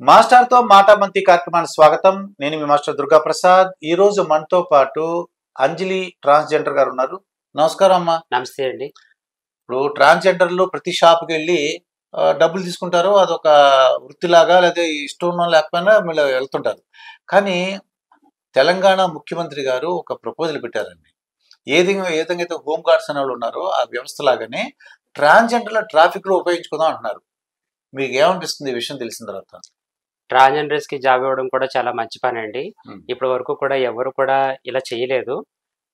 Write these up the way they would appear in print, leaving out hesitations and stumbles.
మాస్టర్తో మాటామంతి కార్యక్రమానికి స్వాగతం. నేను మీ మాస్టర్ దుర్గా ప్రసాద్. ఈ రోజు మనతో పాటు అంజలి ట్రాన్స్జెండర్ గారు ఉన్నారు. నమస్కారం అమ్మా. నమస్తే అండి. ఇప్పుడు ట్రాన్స్జెండర్లు ప్రతి షాప్కి వెళ్ళి డబ్బులు తీసుకుంటారు. అదొక వృత్తిలాగా, లేదా ఇష్టం లేకపోయినా వీళ్ళు వెళ్తుంటారు. కానీ తెలంగాణ ముఖ్యమంత్రి గారు ఒక ప్రపోజల్ పెట్టారండి. ఏదైనా అయితే హోమ్ గార్డ్స్ అనే వాళ్ళు ఉన్నారో ఆ వ్యవస్థ లాగానే ట్రాన్స్జెండర్ల ట్రాఫిక్లో ఉపయోగించుకుందాం అంటున్నారు. మీకు ఏమనిపిస్తుంది ఈ విషయం తెలిసిన తర్వాత? ట్రాన్స్‌జెండర్స్‌కి జాబ్ ఇవ్వడం కూడా చాలా మంచి పనండి. ఇప్పటి వరకు కూడా ఎవరు కూడా ఇలా చేయలేదు.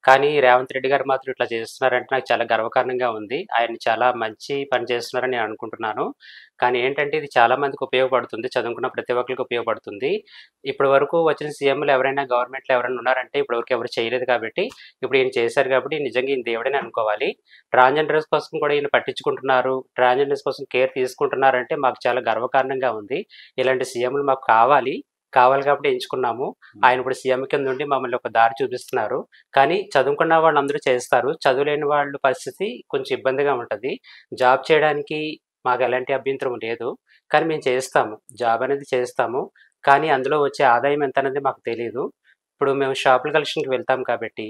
కానీ రేవంత్ రెడ్డి గారు మాత్రం ఇట్లా చేస్తున్నారంటే నాకు చాలా గర్వకారణంగా ఉంది. ఆయన చాలా మంచి పని చేస్తున్నారని నేను అనుకుంటున్నాను. కానీ ఏంటంటే ఇది చాలా మందికి ఉపయోగపడుతుంది. చదువుకున్న ప్రతి ఒక్కరికి ఉపయోగపడుతుంది. ఇప్పటి వరకు వచ్చిన సీఎంలు ఎవరైనా గవర్నమెంట్‌లో ఎవరైనా ఉన్నారంటే ఇప్పటి వరకు ఎవరు చేయలేదు కాబట్టి ఇప్పుడు ఈయన చేశారు కాబట్టి నిజంగా ఈయన దేవుడని అనుకోవాలి. ట్రాన్స్‌జెండర్స్ కోసం కూడా ఈయన పట్టించుకుంటున్నారు. ట్రాన్స్‌జెండర్స్ కోసం కేర్ తీసుకుంటున్నారంటే మాకు చాలా గర్వకారణంగా ఉంది. ఇలాంటి సీఎంలు మాకు కావాలి. కావాలి కాబట్టి ఎంచుకున్నాము. ఆయన ఇప్పుడు సీఎం కింద ఉండి మమ్మల్ని ఒక దారి చూపిస్తున్నారు. కానీ చదువుకున్న వాళ్ళందరూ చేస్తారు. చదువులేని వాళ్ళ పరిస్థితి కొంచెం ఇబ్బందిగా ఉంటది. జాబ్ చేయడానికి మాకు ఎలాంటి అభ్యంతరం లేదు. కానీ మేము చేస్తాము. జాబ్ అనేది చేస్తాము. కానీ అందులో వచ్చే ఆదాయం ఎంతనేది మాకు తెలీదు. ఇప్పుడు మేము షాపుల కలెక్షన్‌కి వెళ్తాం కాబట్టి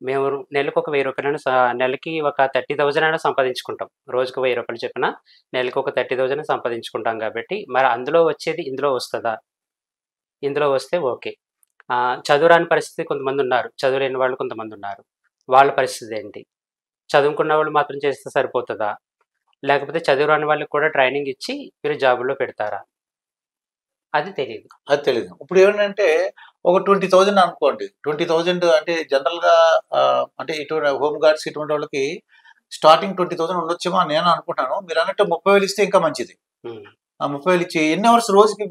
మేము నెలకు ఒక రూ. 1000 నెలకి ఒక 30,000 అయినా సంపాదించుకుంటాం. రోజుకు రూ. 1000 చొప్పున నెలకి ఒక 30,000 సంపాదించుకుంటాం కాబట్టి మరి అందులో వచ్చేది ఇందులో వస్తదా? ఇందులో వస్తే ఓకే. చదువురాని పరిస్థితి కొంతమందున్నారు. చదువులేని వాళ్ళు కొంతమందున్నారు. వాళ్ళ పరిస్థితి ఏంటి? చదువుకున్న వాళ్ళు మాత్రం చేస్తే సరిపోతదా? లేకపోతే చదువురాని వాళ్ళకి కూడా ట్రైనింగ్ ఇచ్చి మీరు జాబుల్లో పెడతారా? అది తెలీదు. అది తెలీదు. ఇప్పుడు ఏమిటంటే ఒక 20,000 అనుకోండి. 20,000 అంటే జనరల్‌గా అంటే హోమ్ గార్డ్స్ ఇటువంటి వాళ్ళకి స్టార్టింగ్ 20,000 ఉండొచ్చేమో అని నేను అనుకుంటాను. మీరన్నట్టు 30,000 ఇస్తే ఇంకా మంచిది. హ్మ్. ఆ 30,000 ఇచ్చి ఎన్ని అవర్స్ రోజుకి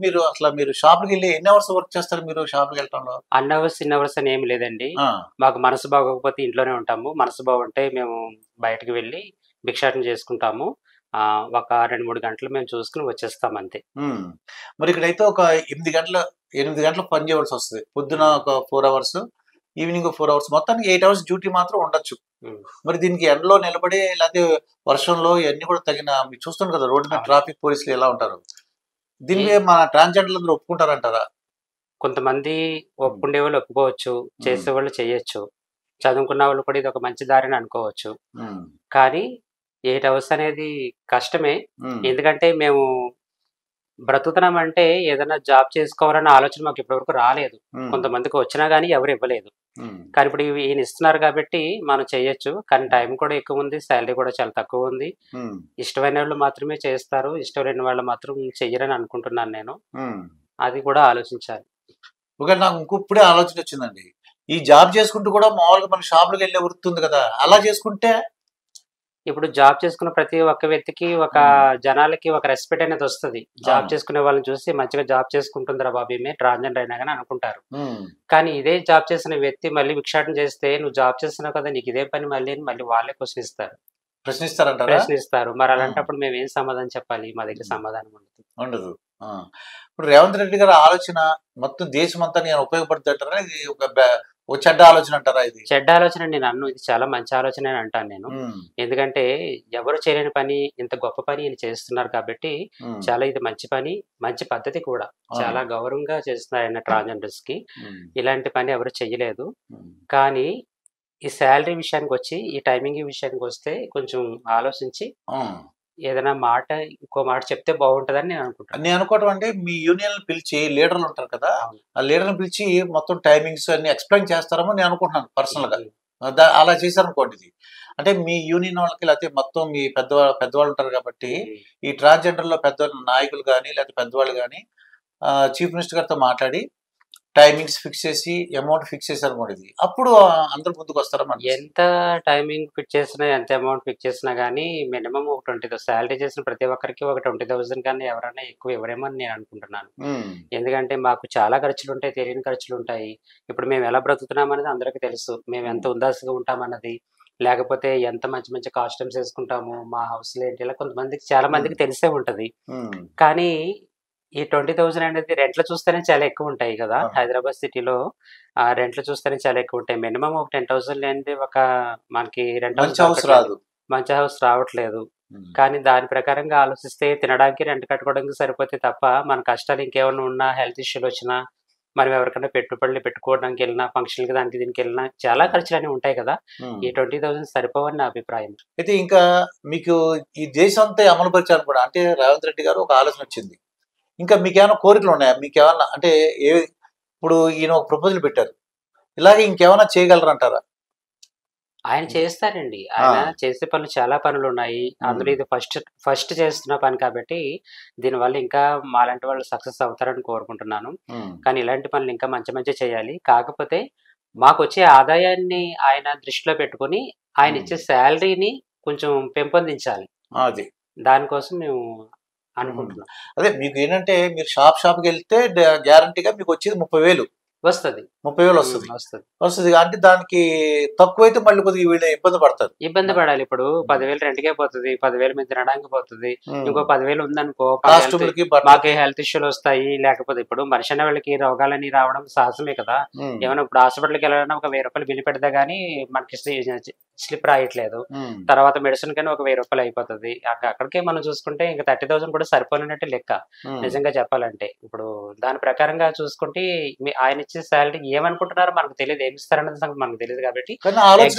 మీరు షాప్‌కెళ్ళి ఎన్ని అవర్స్ వర్క్ చేస్తారు మీరు షాప్‌కెళ్ళటంలో? అన్ అవర్స్, ఇన్ అవర్స్ అని ఏమి లేదండి. ఆ! మాకు మనసు బాగోకపోతే ఇంట్లోనే ఉంటాము. మనసు బాగుంటే మేము బయటకి వెళ్ళి భిక్షాటన చేసుకుంటాము. ఒక 2, 3 గంటలు మేము చూసుకొని వచ్చేస్తాం అంతే. మరి ఇక్కడైతే ఒక 8 గంటలు పని చేయవలసొస్తది. పొద్దున ఒక 4 అవర్స్, ఈవినింగ్ 4 అవర్స్, మొత్తానికి 8 అవర్స్ డ్యూటీ మాత్రం ఉండొచ్చు. మరి దీనికి ఎండలో నిలబడి లేకపోతే వర్షంలో ఇవన్నీ కూడా మీరు చూస్తున్నారు కదా రోడ్డు మీద ట్రాఫిక్ పోలీసులు ఎలా ఉంటారు. దీనికి మన ట్రాన్స్జెండర్లందరూ ఒప్పుకుంటారంటారా? కొంతమంది ఒప్పుకునేవాళ్ళు ఒప్పుకోవచ్చు. చేసేవాళ్ళు చేయొచ్చు. చదువుకున్న వాళ్ళు కూడా ఇది ఒక మంచి దారని అనుకోవచ్చు. కానీ 8 అవర్స్ అనేది కష్టమే. ఎందుకంటే మేము బ్రతుకుతున్నామంటే ఏదైనా జాబ్ చేసుకోవాలన్న ఆలోచన మాకు ఇప్పటివరకు రాలేదు. కొంతమందికి వచ్చినా గానీ ఎవరు ఇవ్వలేదు. కానీ ఇప్పుడు ఈయన ఇస్తున్నారు కాబట్టి మనం చేయొచ్చు. కానీ టైం కూడా ఎక్కువ ఉంది. సాలరీ కూడా చాలా తక్కువ ఉంది. ఇష్టమైన వాళ్ళు మాత్రమే చేస్తారు. ఇష్టం లేని వాళ్ళు మాత్రం చెయ్యరని అనుకుంటున్నాను నేను. అది కూడా ఆలోచించాలి. ఒకవేళ నాకు ఇప్పుడే ఆలోచన వచ్చిందండి. ఈ జాబ్ చేసుకుంటూ కూడా మామూలుగా మన షాపులకు వెళ్ళే వృత్తి ఉంది కదా, అలా చేసుకుంటే ఇప్పుడు జాబ్ చేసుకున్న ప్రతి ఒక్క వ్యక్తికి ఒక జనాలకి ఒక రెస్పెక్ట్ అనేది వస్తది. జాబ్ చేసుకునే వాళ్ళని చూసి మంచిగా జాబ్ చేసుకుంటుందిరా బాబు ఈమె ట్రాన్స్‌జెండర్ అయినా గాని అనుకుంటారు. కానీ ఇదే జాబ్ చేసిన వ్యక్తి మళ్ళీ భిక్షాటన చేస్తే నువ్వు జాబ్ చేస్తున్నావు కదా నీకు ఇదే పని మళ్ళీ అని మళ్ళీ వాళ్ళే ప్రశ్నిస్తారంటారా? ప్రశ్నిస్తారు. మరి అలాంటప్పుడు మేము ఏం సమాధానం చెప్పాలి? మా దగ్గర సమాధానం ఉండదు. ఇప్పుడు రేవంత్ రెడ్డి గారి ఆలోచన మొత్తం దేశమంతా నేను ఉపయోగపడుతుంటారా? ఇది ఒక చెడ్డ ఆలోచన అంటారా? ఇది చెడ్డ ఆలోచన నేను అన్ను. ఇది చాలా మంచి ఆలోచన అని అంటాను నేను. ఎందుకంటే ఎవరు చేయలేని పని ఇంత గొప్ప పని ఈయన చేస్తున్నారు కాబట్టి చాలా ఇది మంచి పని, మంచి పద్ధతి కూడా. చాలా గౌరవంగా చేస్తున్నారు ఆయన ట్రాన్స్‌జెండర్స్‌కి. ఇలాంటి పని ఎవరు చెయ్యలేదు. కానీ ఈ సాలరీ విషయానికొచ్చి, ఈ టైమింగ్ విషయానికొస్తే కొంచెం ఆలోచించి ఏదైనా ఇంకో మాట చెప్తే బాగుంటదని నేను అనుకుంటాను. నేను అనుకోవటం అంటే మీ యూనియన్ పిలిచి లీడర్లు ఉంటారు కదా, ఆ లీడర్ని పిలిచి మొత్తం టైమింగ్స్ అన్ని ఎక్స్ప్లెయిన్ చేస్తారేమో నేను అనుకుంటున్నాను పర్సనల్ గా. అలా చేశారనుకోండి ఇది అంటే మీ యూనియన్ వాళ్ళకి లేకపోతే మొత్తం మీ పెద్దవాళ్ళు ఉంటారు కాబట్టి ఈ ట్రాన్స్జెండర్ లో పెద్ద నాయకులు కానీ లేకపోతే పెద్దవాళ్ళు కానీ చీఫ్ మినిస్టర్ గారితో మాట్లాడి టైమింగ్స్ ఫిక్స్ చేసి అమౌంట్ ఫిక్స్ చేశారనుకోండి, ఇది అప్పుడు అందరు ముందుకు వస్తారా? ఎంత టైమింగ్ ఫిక్స్ చేసినా ఎంత అమౌంట్ ఫిక్స్ చేసినా కానీ మినిమం ఒక 20,000 సాలరీ చేసిన ప్రతి ఒక్కరికి ఒక 20,000 కానీ ఎవరైనా ఎక్కువ ఇవ్వరేమో అని నేను అనుకుంటున్నాను. ఎందుకంటే మాకు చాలా ఖర్చులు ఉంటాయి, తెలియని ఖర్చులు ఉంటాయి. ఇప్పుడు మేము ఎలా బ్రతుకుతున్నాం అనేది అందరికీ తెలుసు. మేము ఎంత ఉదాసగా ఉంటామన్నది, లేకపోతే ఎంత మంచి మంచి కాస్ట్యూమ్స్ వేసుకుంటాము, మా హౌస్లో ఏంటి, ఇలా కొంతమందికి చాలా మందికి తెలిసే ఉంటది. కానీ ఈ 20,000 అనేది రెంట్లు చూస్తేనే చాలా ఎక్కువ ఉంటాయి కదా. హైదరాబాద్ సిటీలో రెంట్లు చూస్తేనే చాలా ఎక్కువ ఉంటాయి. మినిమం ఒక 10,000 లేనిది మనకి రెంట్ హౌస్ రాదు. మంచి హౌస్ రావట్లేదు. కానీ దాని ప్రకారంగా ఆలోచిస్తే తినడానికి, రెంట్ కట్టుకోవడానికి సరిపోతే తప్ప, మన కష్టాలు ఇంకేమన్నా ఉన్నా, హెల్త్ ఇష్యూలు వచ్చినా, మనం ఎవరికైనా పెట్టుబడులు పెట్టుకోవడానికి వెళ్ళినా, ఫంక్షన్‌లకి దానికి దీనికి వెళ్ళినా చాలా ఖర్చులనేవి ఉంటాయి కదా! ఈ 20,000 సరిపోవని నా అభిప్రాయం. అయితే ఇంకా మీకు ఈ దేశం అంతా అమలుపరిచారు కూడా. అంటే రేవంత్ రెడ్డి గారు ఒక ఆలోచన వచ్చింది. ఇంకా మీకేమైనా కోరికలు ఉన్నాయా? మీకేమన్నా అంటే ఇప్పుడు ఈయన ఒక ప్రపోజల్ పెట్టారు. ఇలాగే ఇంకేమైనా చేయగలరంటారా? ఆయన చేస్తారండి. ఆయన చేసే పనులు చాలా పనులున్నాయి. అందులో ఇది ఫస్ట్ చేస్తున్న పని కాబట్టి, దీనివల్ల ఇంకా మాలాంటి వాళ్ళు సక్సెస్ అవుతారని కోరుకుంటున్నాను. కానీ ఇలాంటి పనులు ఇంకా మంచి మంచిగా చేయాలి. కాకపోతే మాకొచ్చే ఆదాయాన్ని ఆయన దృష్టిలో పెట్టుకొని, ఆయన ఇచ్చే సాలరీని కొంచెం పెంపొందించాలి. అది. దానికోసం మేము అనుకుంటున్నాం. అదే మీకేంటంటే మీరు షాప్‌కెళ్తే గ్యారంటీగా మీకొచ్చేది 30,000. వస్తది. 30,000 వస్తది. వస్తది. వస్తది. అంటే దానికి తక్కువైతే మళ్ళీ కొద్దిగా వీళ్ళు ఇబ్బంది పడతారు. ఇబ్బంది పడాలి. ఇప్పుడు 10,000 రెంట్‌కే పోతది. 10,000 మేము తినడానికి పోతది. ఇంకో 10,000 ఉందనుకో, కాస్ట్యూమ్‌లకి మాకే హెల్త్ ఇష్యూలొస్తాయి. లేకపోతే ఇప్పుడు మనిషి అనే వాళ్ళకి రోగాలని రావడం సహజమే కదా! ఏమన్నా ఇప్పుడు హాస్పిటల్‌కి వెళ్ళాలన్నా ఒక రూ. 1000 బిల్ పెడితే గాని మనకి స్లిప్ రాయట్లేదు. తర్వాత మెడిసిన్‌కని ఒక రూ. 1000 అయిపోతది. అక్కడికే మనం చూసుకుంటే ఇంక 30,000 కూడా సరిపోనట్టే లెక్క. నిజంగా చెప్పాలంటే. ఇప్పుడు దాని ప్రకారంగా చూసుకుంటే ఆయన ఇచ్చే సాలరీ ఏమనుకుంటున్నారో మనకు తెలీదు. ఏమిస్తారన్నది సంగతి మనకు తెలీదు కాబట్టి,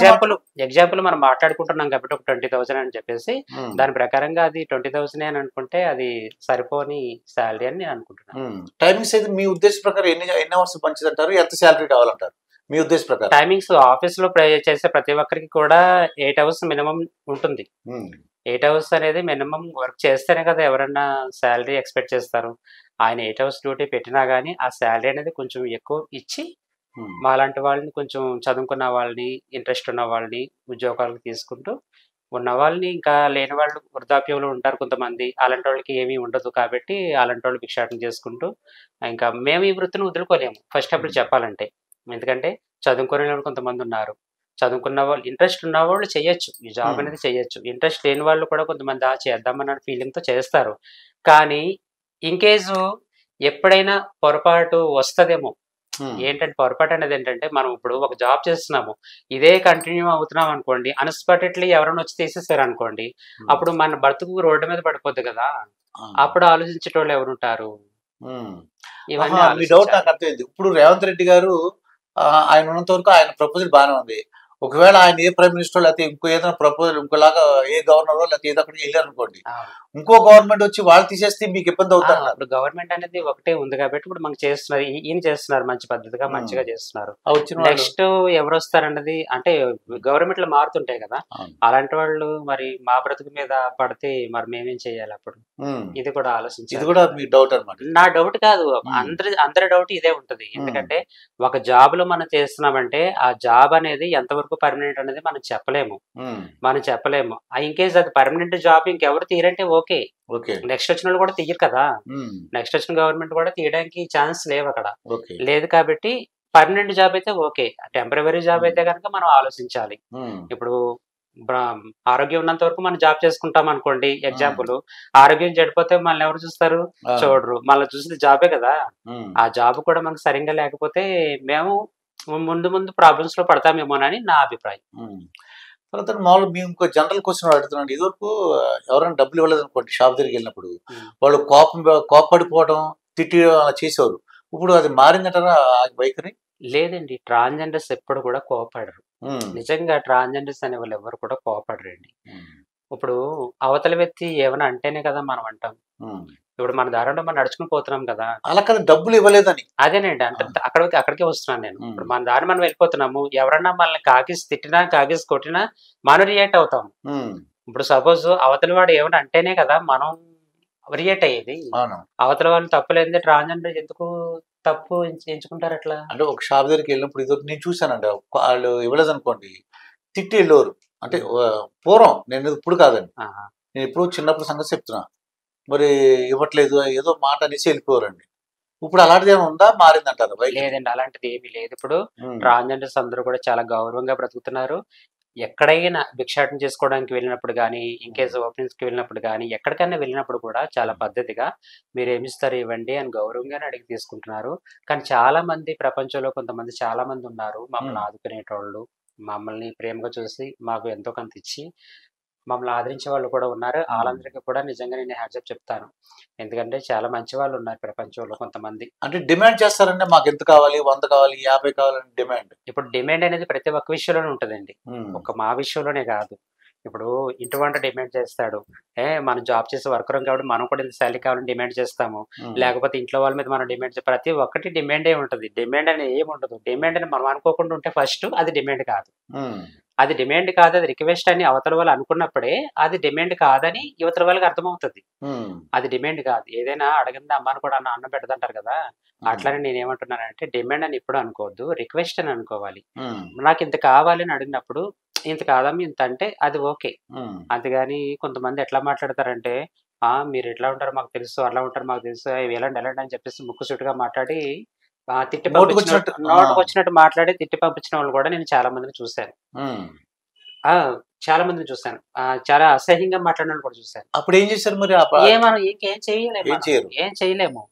ఎగ్జాంపుల్ మనం మాట్లాడుకుంటున్నాం కాబట్టి ఒక 20,000 అని చెప్పేసి, దాని ప్రకారంగా అది 20,000 అని అనుకుంటే అది సరిపోని సాలరీ అని నేను అనుకుంటున్నాను. టైమింగ్స్ అయితే మీ ఉద్దేశం ప్రకారం ఎన్ని అవర్స్ మంచిదంటారు? ఎంత సాలరీ కావాలంటారు మీ ఉద్దేశం ప్రకారం? టైమింగ్స్ ఆఫీస్‌లో చేసే ప్రతి ఒక్కరికి కూడా 8 అవర్స్ మినిమం ఉంటుంది. 8 అవర్స్ అనేది మినిమం వర్క్ చేస్తేనే కదా ఎవరన్నా సాలరీ ఎక్స్‌పెక్ట్ చేస్తారు. ఆయన 8 అవర్స్ డ్యూటీ పెట్టినా గాని, ఆ సాలరీ అనేది కొంచెం ఎక్కువ ఇచ్చి, మాలాంటి వాళ్ళని కొంచెం చదువుకున్న వాళ్ళని, ఇంట్రెస్ట్ ఉన్న వాళ్ళని ఉద్యోగాలకు తీసుకుంటూ, ఉన్న వాళ్ళని ఇంకా లేని వాళ్ళు వృద్ధాప్యంలో ఉంటారు కొంతమంది. అలాంటోళ్ళకి ఏమీ ఉండదు కాబట్టి, అలాంటోళ్ళు భిక్షాటన చేసుకుంటూ, ఇంకా మేము ఈ వృత్తిని వదులుకోలేము ఫస్ట్ అప్పుడు చెప్పాలంటే. ఎందుకంటే చదువుకోలేనోళ్ళు కొంతమందున్నారు. చదువుకున్న వాళ్ళు, ఇంట్రెస్ట్ ఉన్నవాళ్ళు చెయ్యొచ్చు. ఈ జాబ్ అనేది చెయ్యొచ్చు. ఇంట్రెస్ట్ లేని వాళ్ళు కూడా కొంతమంది చేద్దామన్న ఫీలింగ్‌తో చేస్తారు. కానీ ఇన్‌కేసు ఎప్పుడైనా పొరపాటు వస్తదేమో. ఏంటంటే పొరపాటు అనేది ఏంటంటే, మనం ఇప్పుడు ఒక జాబ్ చేస్తున్నాము. ఇదే కంటిన్యూ అవుతున్నాం అనుకోండి, అన్‌ఎక్స్‌పెక్టెడ్‌లీ ఎవరైనా వచ్చి తీసేసారనుకోండి, అప్పుడు మన బ్రతుకు రోడ్డు మీద పడిపోద్ది కదా! అప్పుడు ఆలోచించేటోళ్ళు ఎవరుంటారు? ఇవన్నీ మీ డౌట్ నాకు అర్థమైంది. ఇప్పుడు రేవంత్ రెడ్డి గారు ఆయన ఉన్నంత వరకు ఆయన ప్రపోజల్ బానే ఉంది. ఒకవేళ ఆయన ఏ ప్రైమ్ మినిస్టర్ లేకపోతే ఇంకో ఏదైనా ప్రపోజల్ ఇంకోలాగా ఏ గవర్నరో లేకపోతే ఏదో అక్కడికి వెళ్ళారనుకోండి, ఇంకో గవర్నమెంట్ వచ్చి వాళ్ళు తీసేస్తే మీకు ఇబ్బంది అవుతారు. ఇప్పుడు గవర్నమెంట్ అనేది ఒకటే ఉంది కాబట్టి ఇప్పుడు మనకు చేస్తున్నారు. ఈయన చేస్తున్నారు మంచి పద్ధతిగా, మంచిగా చేస్తున్నారు. నెక్స్ట్ ఎవరు వస్తారన్నది అంటే గవర్నమెంట్ లో మారుతుంటాయి కదా, అలాంటి వాళ్ళు మరి మా బ్రతుకు మీద పడితే మరి మేమేం చేయాలి అప్పుడు? ఇది కూడా ఆలోచించాలి. ఇది కూడా మీ డౌట్ అన్నమాట. నా డౌట్ కాదు, అందరి డౌట్ ఇదే ఉంటది. ఎందుకంటే ఒక జాబ్ లో మనం చేస్తున్నామంటే ఆ జాబ్ అనేది ఎంతవరకు పర్మనెంట్ అనేది మనం చెప్పలేము. ఇన్ కేస్ అది పర్మనెంట్ జాబ్ ఇంకెవరు తీరంటే ఓకే, నెక్స్ట్ వచ్చిన వాళ్ళు కూడా తీయరు కదా. నెక్స్ట్ వచ్చిన గవర్నమెంట్ కూడా తీయడానికి ఛాన్స్ లేవు అక్కడ. లేదు కాబట్టి పర్మనెంట్ జాబ్ అయితే ఓకే. టెంపరరీ జాబ్ అయితే కనుక మనం ఆలోచించాలి. ఇప్పుడు ఆరోగ్యం ఉన్నంత వరకు మనం జాబ్ చేసుకుంటాం అనుకోండి, ఎగ్జాంపుల్. ఆరోగ్యం చెడిపోతే మనల్ని ఎవరు చూస్తారు? చూడరు. మనల్ని చూసింది జాబే కదా. ఆ జాబ్ కూడా మనకు సరిగ్గా లేకపోతే మేము ముందు ప్రాబ్లమ్స్ లో పడతామేమోనని నా అభిప్రాయం. తర్వాత మామూలు మేము ఇంకో జనరల్ క్వశ్చన్ అడుగుతున్నాను. ఇదివరకు ఎవరైనా డబ్బులు ఇవ్వలేదనుకోండి, షాప్ దగ్గరికి వెళ్ళినప్పుడు వాళ్ళు కోప్పడిపోవడం, తిట్టి అలా చేసేవారు. ఇప్పుడు అది మారిందంటారా ఆ వైఖరి? లేదండి, ట్రాన్స్జెండర్స్ ఎప్పుడు కూడా కోపడరు. నిజంగా ట్రాన్స్జెండర్స్ అనే వాళ్ళు ఎవరు కూడా కోపడరండి. ఇప్పుడు అవతల వ్యక్తి ఏమైనా అంటేనే కదా మనం అంటాం. ఇప్పుడు మన దారిలో మనం నడుచుకుని పోతున్నాం కదా, అలా కదా డబ్బులు ఇవ్వలేదని. అదేనండి, అంటే అక్కడికే వస్తున్నాను నేను. ఇప్పుడు మన దారి మనం వెళ్ళిపోతున్నాము, ఎవరన్నా మనల్ని కాకేసి తిట్టినా, కాకేసి కొట్టినా మనం రియాక్ట్ అవుతాం. ఇప్పుడు సపోజ్ అవతల వాడు ఏమైనా అంటేనే కదా మనం రియాక్ట్ అయ్యేది. అవతల వాళ్ళు తప్పులేదే ట్రాన్స్జెండర్ ఎందుకు తప్పు ఎంచుకుంటారు అట్లా? అంటే ఒక షాప్ దగ్గరికి వెళ్ళినప్పుడు ఇదివరకు నేను చూసానండి, వాళ్ళు ఇవ్వలేదనుకోండి తిట్టి వెళ్ళేవారు. అంటే పూర్వం, నేను ఇప్పుడు కాదండి, నేను ఇప్పుడు చిన్నప్పుడు సంగతి చెప్తున్నా. మరి ఇవ్వట్లేదు ఏదో మాట అనేసి వెళ్ళిపోరండి. ఇప్పుడు అలాంటిది ఏమైనా ఉందా, మారిందంటారు? లేదండి, అలాంటిది ఏమీ లేదు. ఇప్పుడు ట్రాన్స్జెండర్స్ అందరూ కూడా చాలా గౌరవంగా బ్రతుకుతున్నారు. ఎక్కడైనా భిక్షాటన చేసుకోవడానికి వెళ్ళినప్పుడు కానీ, ఇన్కేస్ ఓపెనింగ్స్కి వెళ్ళినప్పుడు కానీ, ఎక్కడికైనా వెళ్ళినప్పుడు కూడా చాలా పద్ధతిగా మీరు ఏమిస్తారు ఇవ్వండి అని గౌరవంగానే అడిగి తీసుకుంటున్నారు. కానీ చాలా మంది ప్రపంచంలో కొంతమంది చాలా మంది ఉన్నారు మమ్మల్ని ఆదుకునేటోళ్ళు, మమ్మల్ని ప్రేమగా చూసి మాకు ఎంతో కొంత ఇచ్చి మమ్మల్ని ఆదరించే వాళ్ళు కూడా ఉన్నారు. వాళ్ళందరికీ కూడా నిజంగా నేను హ్యాట్సాప్ చెప్తాను. ఎందుకంటే చాలా మంచి వాళ్ళు ఉన్నారు ప్రపంచంలో కొంతమంది. అంటే డిమాండ్ చేస్తారంటే మాకు ఎంత కావాలి, 100 కావాలి, 50 కావాలని డిమాండ్. ఇప్పుడు డిమాండ్ అనేది ప్రతి ఒక్క విషయంలోనే ఉంటదండి. ఒక మా విషయంలోనే కాదు. ఇప్పుడు ఇంటి వంట డిమాండ్ చేస్తాడు. మనం జాబ్ చేసే వర్కరం కాబట్టి మనం కూడా ఇంత సాలరీ కావాలని డిమాండ్ చేస్తాము. లేకపోతే ఇంట్లో వాళ్ళ మీద మనం డిమాండ్ ప్రతి ఒక్కటి డిమాండే ఉంటది. డిమాండ్ అని ఏముండదు. డిమాండ్ అని మనం అనుకోకుండా ఉంటే ఫస్ట్ అది డిమాండ్ కాదు. అది డిమాండ్ కాదు, అది రిక్వెస్ట్ అని అవతల వాళ్ళు అనుకున్నప్పుడే అది డిమాండ్ కాదని యువతల వాళ్ళకి అర్థమవుతుంది. అది డిమాండ్ కాదు. ఏదైనా అడగంది అమ్మని కూడా అన్నం పెట్టదంటారు కదా. అట్లానే నేనేమంటున్నానంటే డిమాండ్ అని ఎప్పుడు అనుకోవద్దు, రిక్వెస్ట్ అని అనుకోవాలి. నాకు ఇంత కావాలని అడిగినప్పుడు ఇంత కాదమ్మ ఇంత అంటే అది ఓకే. అంతేగాని కొంతమంది ఎట్లా మాట్లాడతారంటే మీరు ఎట్లా ఉంటారో మాకు తెలుసు, అట్లా ఉంటారు మాకు తెలుసు, ఎలాంటి ఎలాంటి అని చెప్పేసి ముక్కుసూటిగా మాట్లాడి తిట్టి పంపించినట్టు నోటుకొచ్చినట్టు మాట్లాడి తిట్టి పంపించిన వాళ్ళు కూడా నేను చాలా మందిని చూశాను. చాలా మందిని చూశాను. చాలా అసహ్యంగా మాట్లాడిన వాళ్ళు కూడా చూశాను. అప్పుడు ఏం చేశారు మరి? ఇంకేం చేయలేము.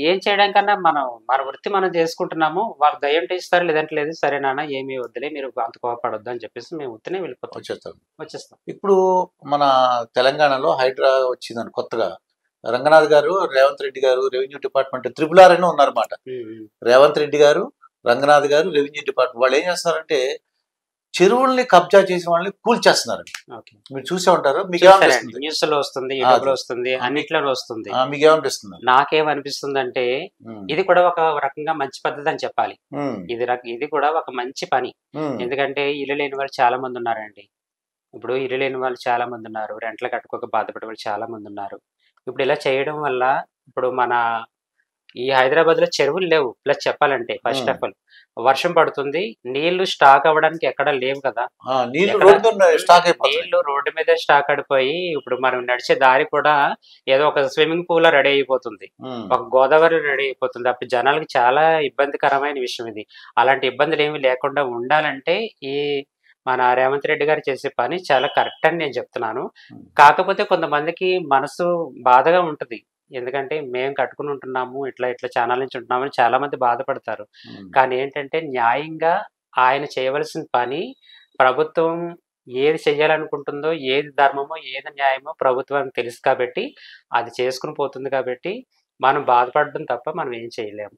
ఏం చేయడం కన్నా మన వృత్తి మనం చేసుకుంటున్నాము. వాళ్ళు దయ ఉంటే ఇస్తారు, లేదంటే లేదు. సరే నాన్న ఏమీ వద్దులే, మీరు అంత కోపపడొద్దు అని చెప్పేసి మేము ఉత్తినే వెళ్ళిపోతాం, వచ్చేస్తాం. ఇప్పుడు మన తెలంగాణలో హైడ్రా వచ్చిందని కొత్తగా రంగనాథ్ గారు, రేవంత్ రెడ్డి గారు రెవెన్యూ డిపార్ట్మెంట్ RRR అని ఉన్నారన్నమాట. రేవంత్ రెడ్డి గారు, రంగనాథ్ గారు రెవెన్యూ డిపార్ట్మెంట్ వాళ్ళు ఏం చేస్తారంటే చెరువుల్ని కబ్జా చేసిన వాళ్ళని కూల్చేస్తున్నారు. మీరు చూసే ఉంటారు. న్యూస్ లో వస్తుంది, యూట్యూబ్ లో వస్తుంది, అన్నిట్లో వస్తుంది. మీకేమనిపిస్తుంది? నాకేమనిపిస్తుంది అంటే ఇది కూడా ఒక రకంగా మంచి పద్ధతి అని చెప్పాలి. ఇది కూడా ఒక మంచి పని. ఎందుకంటే ఇల్లు లేని వాళ్ళు చాలా మంది ఉన్నారండి. ఇప్పుడు ఇల్లు లేని వాళ్ళు చాలా మంది ఉన్నారు. రెంట్లు కట్టుకోక బాధపడే వాళ్ళు చాలా మంది ఉన్నారు. ఇప్పుడు ఇలా చేయడం వల్ల ఇప్పుడు మన ఈ హైదరాబాద్ లో చెరువులు లేవు. ప్లస్ చెప్పాలంటే ఫస్ట్ ఆఫ్ ఆల్ వర్షం పడుతుంది, నీళ్లు స్టాక్ అవ్వడానికి ఎక్కడ లేవు కదా. నీళ్లు రోడ్డు మీద స్టాక్ అయిపోయి ఇప్పుడు మనం నడిచే దారి కూడా ఏదో ఒక స్విమ్మింగ్ పూల్ లో రెడీ అయిపోతుంది, ఒక గోదావరి రెడీ అయిపోతుంది. అప్పుడు జనాలకి చాలా ఇబ్బందికరమైన విషయం ఇది. అలాంటి ఇబ్బందులు ఏమి లేకుండా ఉండాలంటే ఈ మన రేవంత్ రెడ్డి గారు చేసే పని చాలా కరెక్ట్ అని నేను చెప్తున్నాను. కాకపోతే కొంతమందికి మనసు బాధగా ఉంటది. ఎందుకంటే మేము కట్టుకుని ఉంటున్నాము, ఇట్లా ఛానల్ నుంచి ఉంటున్నామని చాలా మంది బాధపడతారు. కానీ ఏంటంటే న్యాయంగా ఆయన చేయవలసిన పని ప్రభుత్వం ఏది చెయ్యాలనుకుంటుందో, ఏది ధర్మమో ఏది న్యాయమో ప్రభుత్వానికి తెలుసు కాబట్టి అది చేసుకుని పోతుంది. కాబట్టి మనం బాధపడడం తప్ప మనం ఏం చేయలేము.